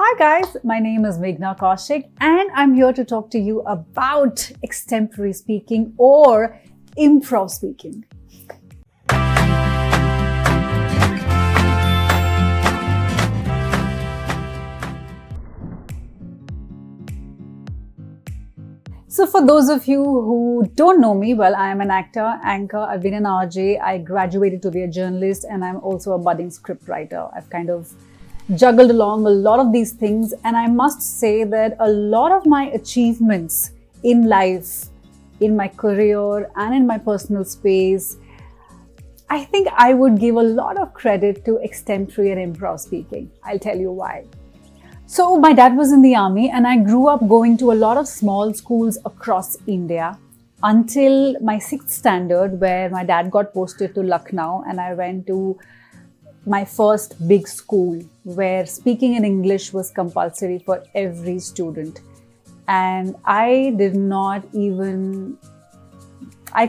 Hi guys, my name is Meghana Kaushik and I'm here to talk to you about extempore speaking or improv speaking. So for those of you who don't know me, well, I am an actor, anchor, I've been an RJ, I graduated to be a journalist, and I'm also a budding scriptwriter. I've kind of juggled along a lot of these things, and I must say that a lot of my achievements in life, in my career and in my personal space, I think I would give a lot of credit to extempore and improv speaking. I'll tell you why. So my dad was in the army and I grew up going to a lot of small schools across India until my 6th standard, where my dad got posted to Lucknow and I went to my first big school where speaking in English was compulsory for every student. And I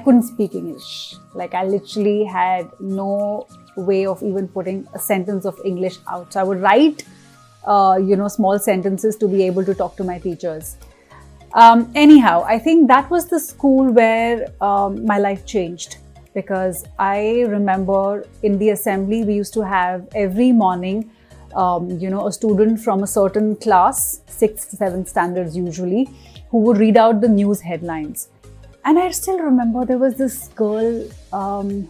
couldn't speak English. Like, I literally had no way of even putting a sentence of English out. So I would write small sentences to be able to talk to my teachers. Anyhow, I think that was the school where my life changed, because I remember in the assembly we used to have every morning a student from a certain class, 6th, 7th standards usually, who would read out the news headlines. And I still remember there was this girl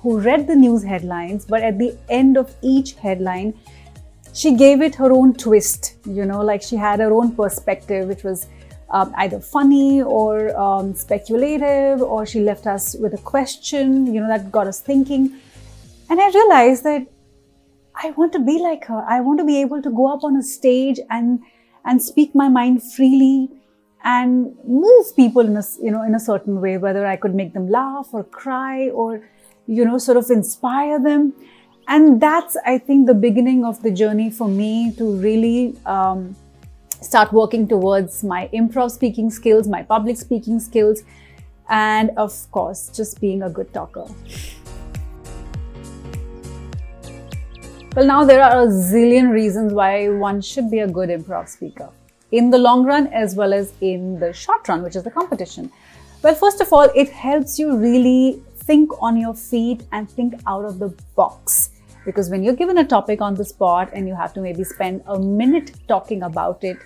who read the news headlines, but at the end of each headline she gave it her own twist, like she had her own perspective, which was either funny or speculative, or she left us with a question, that got us thinking. And I realized that I want to be like her. I want to be able to go up on a stage and speak my mind freely and move people in a certain way, whether I could make them laugh or cry or, sort of inspire them. And that's, I think, the beginning of the journey for me to really start working towards my improv speaking skills, my public speaking skills, and of course, just being a good talker. Well, now there are a zillion reasons why one should be a good improv speaker, in the long run as well as in the short run, which is the competition. Well, first of all, it helps you really think on your feet and think out of the box. Because when you're given a topic on the spot and you have to maybe spend a minute talking about it,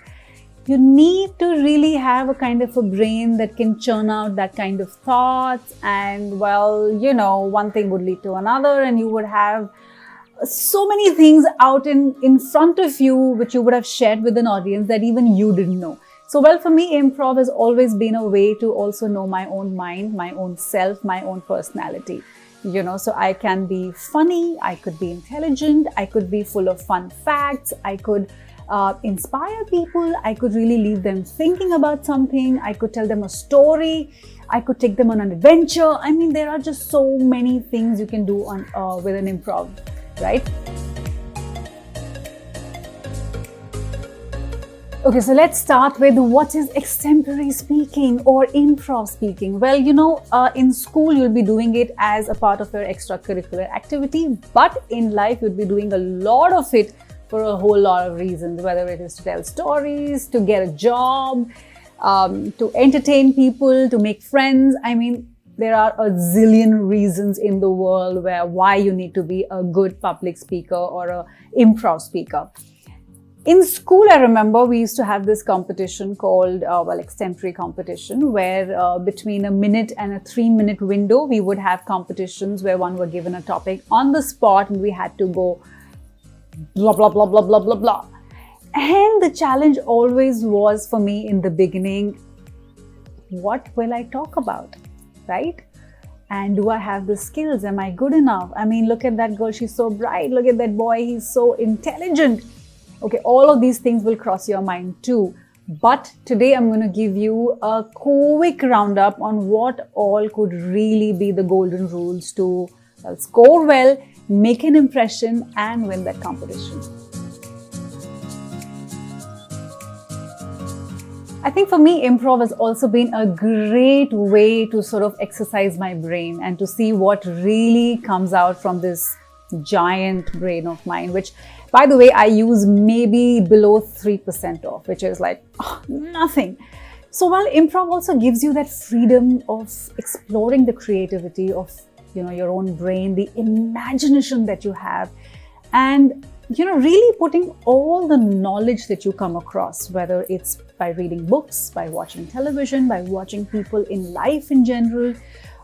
you need to really have a kind of a brain that can churn out that kind of thoughts. And well, one thing would lead to another, and you would have so many things out in front of you, which you would have shared with an audience that even you didn't know. So, well, for me, improv has always been a way to also know my own mind, my own self, my own personality. So I can be funny, I could be intelligent, I could be full of fun facts, I could inspire people, I could really leave them thinking about something, I could tell them a story, I could take them on an adventure. I mean, there are just so many things you can do with an improv, right? Okay, so let's start with what is extempore speaking or improv speaking. Well, in school you'll be doing it as a part of your extracurricular activity, but in life you'll be doing a lot of it for a whole lot of reasons, whether it is to tell stories, to get a job, to entertain people, to make friends. I mean, there are a zillion reasons in the world why you need to be a good public speaker or an improv speaker. In school, I remember we used to have this competition called, extempore competition, where between a minute and a 3-minute window, we would have competitions where one were given a topic on the spot and we had to go blah, blah, blah, blah, blah, blah, blah. And the challenge always was for me in the beginning, what will I talk about, right? And do I have the skills? Am I good enough? I mean, look at that girl, she's so bright. Look at that boy, he's so intelligent. Okay, all of these things will cross your mind too. But today I'm going to give you a quick roundup on what all could really be the golden rules to score well, make an impression, and win that competition. I think for me, improv has also been a great way to sort of exercise my brain and to see what really comes out from this giant brain of mine, which By the way, I use maybe below 3% off, which is like nothing. So while improv also gives you that freedom of exploring the creativity of, your own brain, the imagination that you have, and, really putting all the knowledge that you come across, whether it's by reading books, by watching television, by watching people in life in general,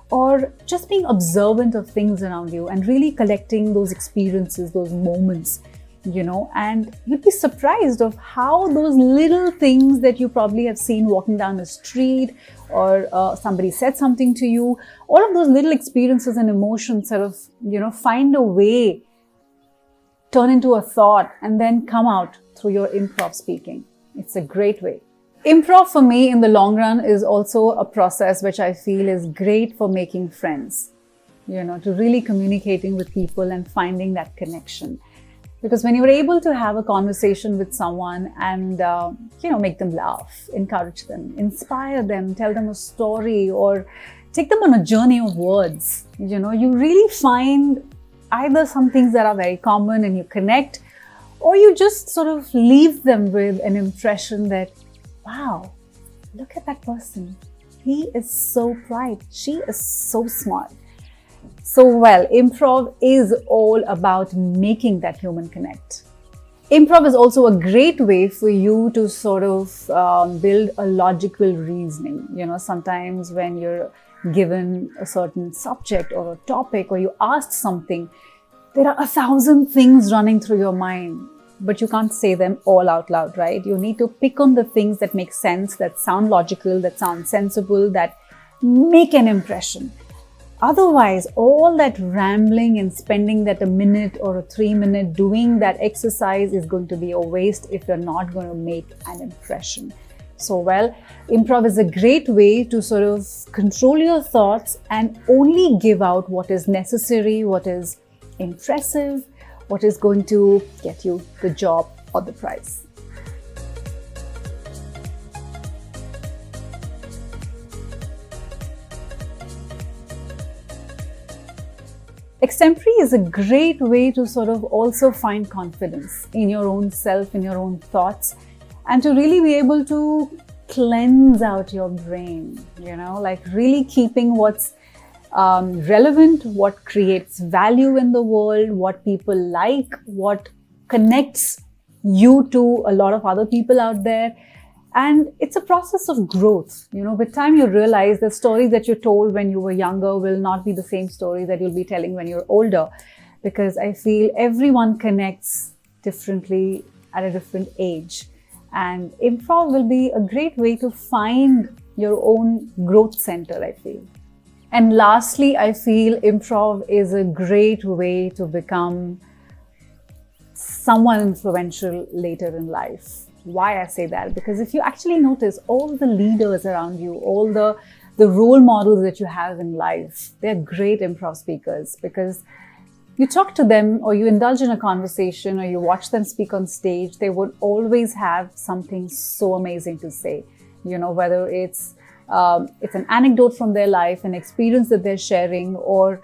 or just being observant of things around you and really collecting those experiences, those moments, and you'd be surprised of how those little things that you probably have seen walking down the street, or somebody said something to you, all of those little experiences and emotions sort of, find a way, turn into a thought, and then come out through your improv speaking. It's a great way. Improv for me in the long run is also a process which I feel is great for making friends, to really communicating with people and finding that connection. Because when you're able to have a conversation with someone and, make them laugh, encourage them, inspire them, tell them a story, or take them on a journey of words, you really find either some things that are very common and you connect, or you just sort of leave them with an impression that, wow, look at that person. He is so bright. She is so smart. So, improv is all about making that human connect. Improv is also a great way for you to sort of build a logical reasoning. Sometimes when you're given a certain subject or a topic, or you asked something, there are 1,000 things running through your mind, but you can't say them all out loud, right? You need to pick on the things that make sense, that sound logical, that sound sensible, that make an impression. Otherwise, all that rambling and spending that a minute or a 3-minute doing that exercise is going to be a waste if you're not going to make an impression. So, improv is a great way to sort of control your thoughts and only give out what is necessary, what is impressive, what is going to get you the job or the prize. Extempore is a great way to sort of also find confidence in your own self, in your own thoughts, and to really be able to cleanse out your brain, like really keeping what's relevant, what creates value in the world, what people like, what connects you to a lot of other people out there. And it's a process of growth. With time you realize the stories that you told when you were younger will not be the same story that you'll be telling when you're older, because I feel everyone connects differently at a different age. And improv will be a great way to find your own growth center, I feel. And lastly, I feel improv is a great way to become someone influential later in life. Why I say that? Because if you actually notice all the leaders around you, all the role models that you have in life, they're great improv speakers, because you talk to them or you indulge in a conversation or you watch them speak on stage, they would always have something so amazing to say. Whether it's an anecdote from their life, an experience that they're sharing, or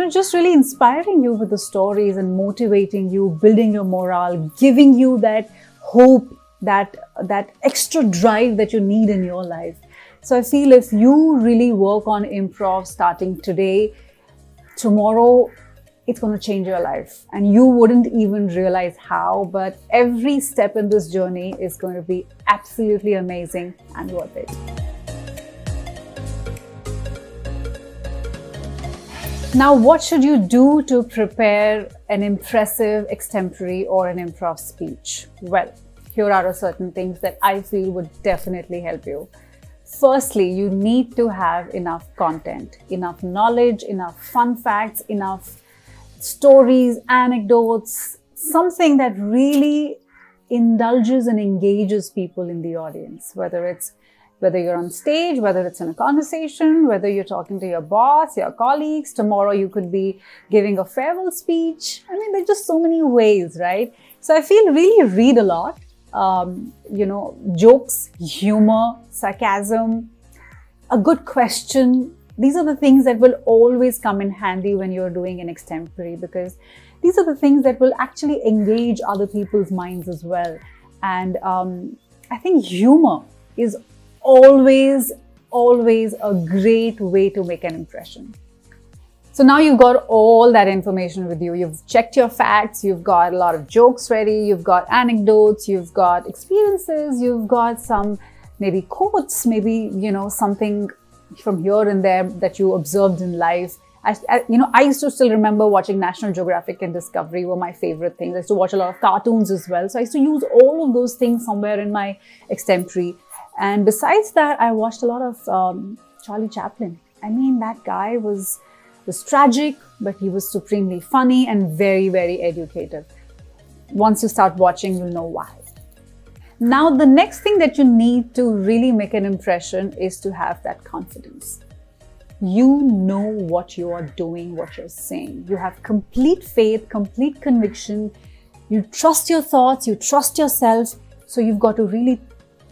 just really inspiring you with the stories and motivating you, building your morale, giving you that hope, that extra drive that you need in your life. So I feel if you really work on improv starting today, tomorrow it's going to change your life. And you wouldn't even realize how, but every step in this journey is going to be absolutely amazing and worth it. Now, what should you do to prepare an impressive extempore or an improv speech? Well, here are certain things that I feel would definitely help you. Firstly, you need to have enough content, enough knowledge, enough fun facts, enough stories, anecdotes, something that really indulges and engages people in the audience, whether you're on stage, whether it's in a conversation, whether you're talking to your boss, your colleagues. Tomorrow you could be giving a farewell speech. I mean, there's just so many ways, right? So I feel really read a lot. Jokes, humor, sarcasm, a good question. These are the things that will always come in handy when you're doing an extempore, because These are the things that will actually engage other people's minds as well. And I think humor is always a great way to make an impression. So now you've got all that information with you. You've checked your facts, you've got a lot of jokes ready, you've got anecdotes, you've got experiences, you've got some maybe quotes, maybe, something from here and there that you observed in life. I used to still remember watching National Geographic and Discovery were my favorite things. I used to watch a lot of cartoons as well. So I used to use all of those things somewhere in my extempore. And besides that, I watched a lot of Charlie Chaplin. I mean, that guy was tragic, but he was supremely funny and very, very educative. Once you start watching, you'll know why. Now, the next thing that you need to really make an impression is to have that confidence. You know what you are doing, what you're saying. You have complete faith, complete conviction. You trust your thoughts, you trust yourself. So you've got to really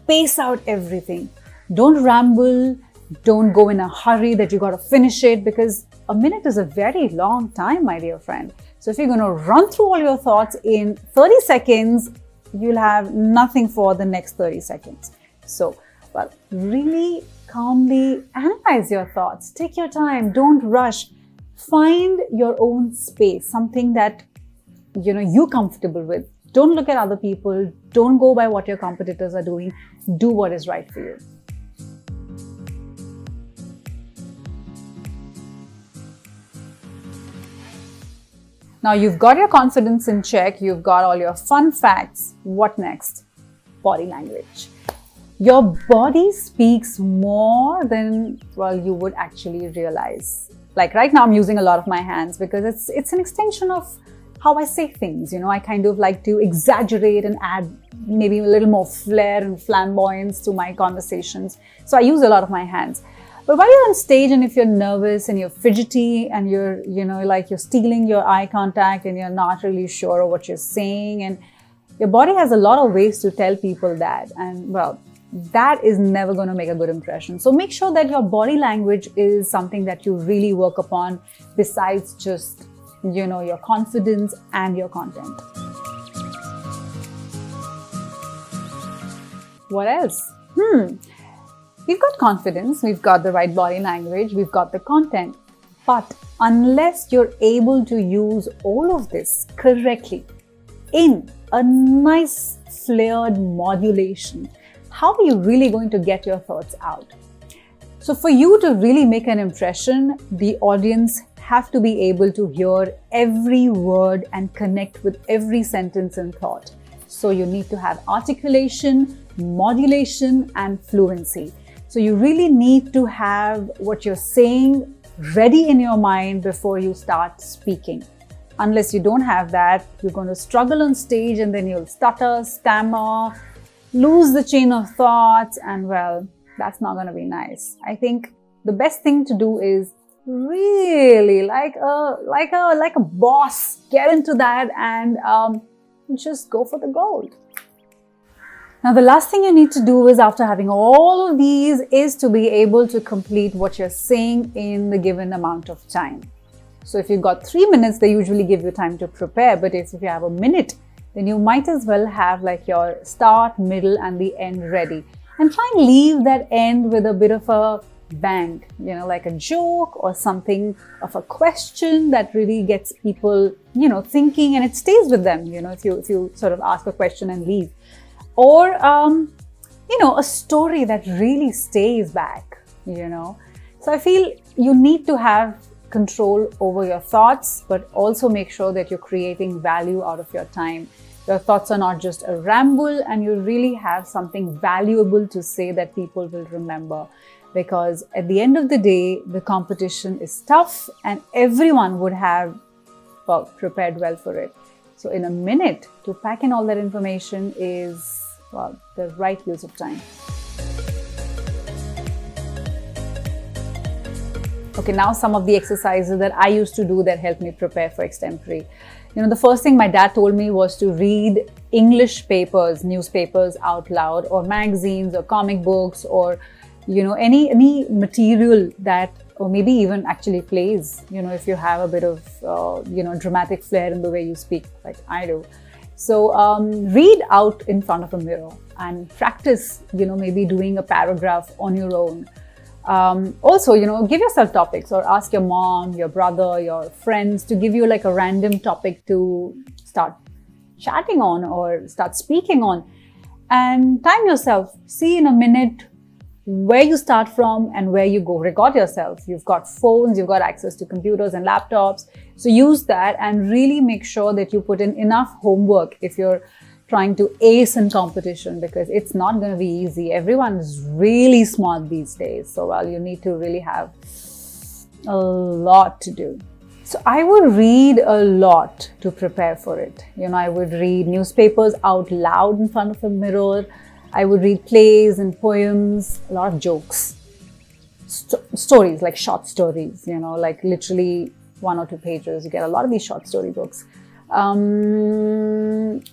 pace out everything. Don't ramble. Don't go in a hurry that you got to finish it, because a minute is a very long time, my dear friend. So if you're going to run through all your thoughts in 30 seconds, you'll have nothing for the next 30 seconds. So, really calmly analyze your thoughts. Take your time. Don't rush. Find your own space, something that, you're comfortable with. Don't look at other people. Don't go by what your competitors are doing. Do what is right for you. Now you've got your confidence in check, you've got all your fun facts. What next? Body language. Your body speaks more than, you would actually realize. Like right now I'm using a lot of my hands because it's an extension of how I say things. I kind of like to exaggerate and add maybe a little more flair and flamboyance to my conversations. So I use a lot of my hands. But while you're on stage and if you're nervous and you're fidgety and you're, you're stealing your eye contact and you're not really sure of what you're saying, and your body has a lot of ways to tell people that. And that is never going to make a good impression. So make sure that your body language is something that you really work upon besides just, your confidence and your content. What else? We've got confidence, we've got the right body language, we've got the content. But unless you're able to use all of this correctly in a nice flared modulation, how are you really going to get your thoughts out? So for you to really make an impression, the audience have to be able to hear every word and connect with every sentence and thought. So you need to have articulation, modulation, and fluency. So you really need to have what you're saying ready in your mind before you start speaking. Unless you don't have that, you're going to struggle on stage and then you'll stutter, stammer, lose the chain of thoughts, and that's not going to be nice. I think the best thing to do is really like a boss, get into that and just go for the gold. Now, the last thing you need to do is, after having all of these, is to be able to complete what you're saying in the given amount of time. So if you've got 3 minutes, they usually give you time to prepare. But if you have a minute, then you might as well have like your start, middle, and the end ready. And try and leave that end with a bit of a bang, like a joke or something of a question that really gets people, thinking, and it stays with them, if you sort of ask a question and leave. Or, a story that really stays back, So I feel you need to have control over your thoughts, but also make sure that you're creating value out of your time. Your thoughts are not just a ramble, and you really have something valuable to say that people will remember. Because at the end of the day, the competition is tough and everyone would have prepared well for it. So in a minute, to pack in all that information is the right use of time. Okay, now some of the exercises that I used to do that helped me prepare for extempore. The first thing my dad told me was to read English papers, newspapers out loud, or magazines or comic books, or any material that, or maybe even actually plays, if you have a bit of, dramatic flair in the way you speak, like I do. So read out in front of a mirror and practice, maybe doing a paragraph on your own. Also, give yourself topics, or ask your mom, your brother, your friends to give you like a random topic to start chatting on or start speaking on, and time yourself. See in a minute where you start from and where you go. Record yourself. You've got phones, you've got access to computers and laptops. So use that and really make sure that you put in enough homework if you're trying to ace in competition, because it's not going to be easy. Everyone is really smart these days. So, you need to really have a lot to do. So I would read a lot to prepare for it. I would read newspapers out loud in front of a mirror. I would read plays and poems, a lot of jokes, stories, like short stories, like literally 1 or 2 pages. You get a lot of these short story books. I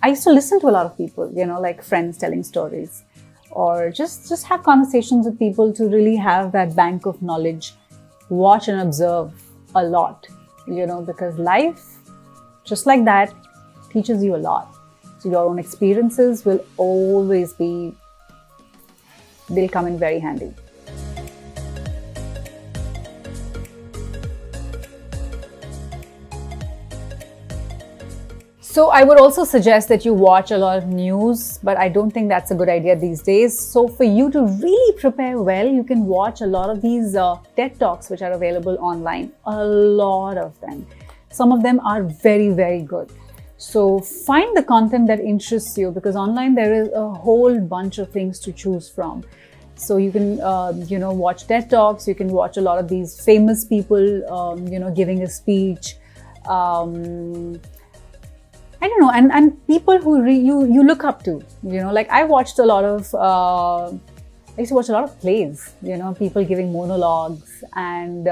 used to listen to a lot of people, like friends telling stories, or just have conversations with people to really have that bank of knowledge. Watch and observe a lot, because life, just like that, teaches you a lot. So your own experiences will always they'll come in very handy. So I would also suggest that you watch a lot of news, but I don't think that's a good idea these days. So for you to really prepare well, you can watch a lot of these TED Talks which are available online. A lot of them. Some of them are very, very good. So find the content that interests you, because online there is a whole bunch of things to choose from. So you can, watch TED Talks. You can watch a lot of these famous people, giving a speech. I don't know, and people who you look up to, like I watched a lot of, I used to watch a lot of plays, people giving monologues and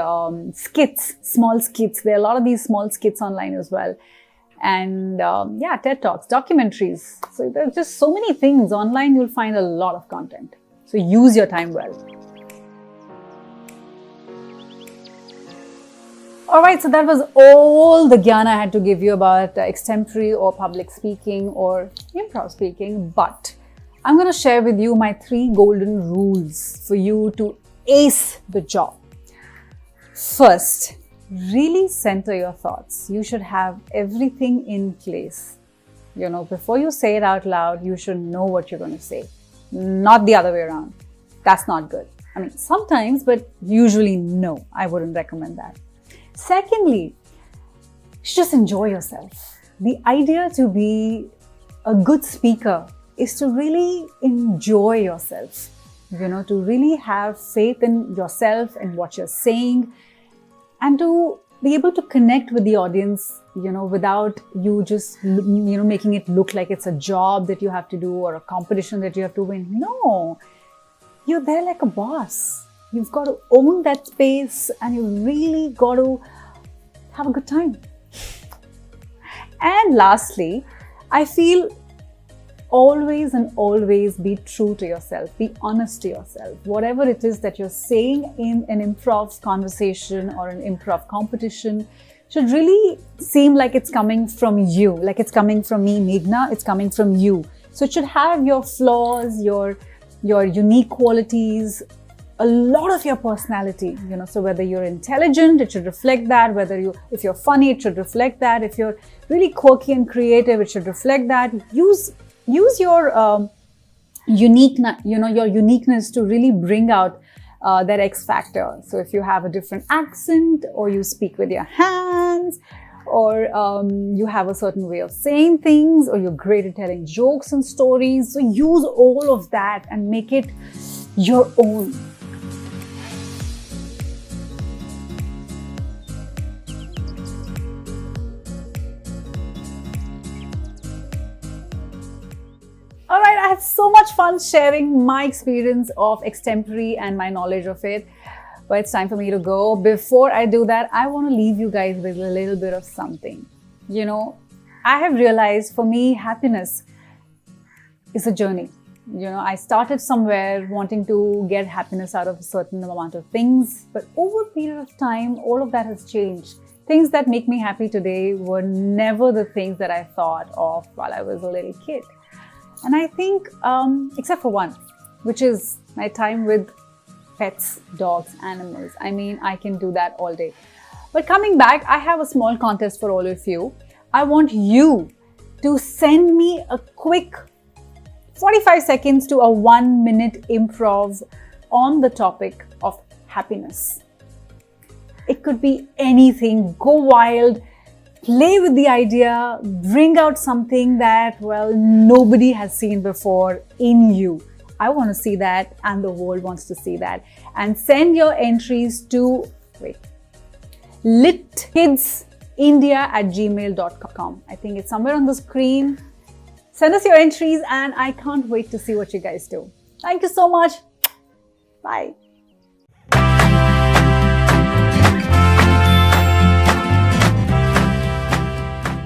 skits, small skits. There are a lot of these small skits online as well. And TED Talks, documentaries. So there's just so many things online. You'll find a lot of content. So use your time well. Alright, so that was all the gyan I had to give you about extempore or public speaking or improv speaking. But I'm going to share with you my 3 golden rules for you to ace the job. First, really center your thoughts. You should have everything in place. Before you say it out loud, you should know what you're going to say. Not the other way around. That's not good. I mean, sometimes, but usually no. I wouldn't recommend that. Secondly, just enjoy yourself. The idea to be a good speaker is to really enjoy yourself. To really have faith in yourself and what you're saying, and to be able to connect with the audience, without you just, making it look like it's a job that you have to do or a competition that you have to win. No, you're there like a boss. You've got to own that space and you really got to have a good time. And lastly, I feel always be true to yourself. Be honest to yourself. Whatever it is that you're saying in an improv conversation or an improv competition should really seem like it's coming from you, like it's coming from me, Meghna, it's coming from you. So it should have your flaws, your unique qualities, a lot of your personality, so whether you're intelligent, it should reflect that. If you're funny, it should reflect that. If you're really quirky and creative, it should reflect that. Use your uniqueness to really bring out that X factor. So if you have a different accent, or you speak with your hands, or you have a certain way of saying things, or you're great at telling jokes and stories, so use all of that and make it your own. Alright, I had so much fun sharing my experience of extempore and my knowledge of it. But it's time for me to go. Before I do that, I want to leave you guys with a little bit of something. I have realized for me, happiness is a journey. I started somewhere wanting to get happiness out of a certain amount of things, but over a period of time, all of that has changed. Things that make me happy today were never the things that I thought of while I was a little kid. And I think, except for one, which is my time with pets, dogs, animals. I mean, I can do that all day. But coming back, I have a small contest for all of you. I want you to send me a quick 45 seconds to a 1-minute improv on the topic of happiness. It could be anything. Go wild, play with the idea, bring out something that, nobody has seen before in you. I want to see that, and the world wants to see that. And send your entries to litkidsindia@gmail.com. I think it's somewhere on the screen. Send us your entries, and I can't wait to see what you guys do. Thank you so much. Bye.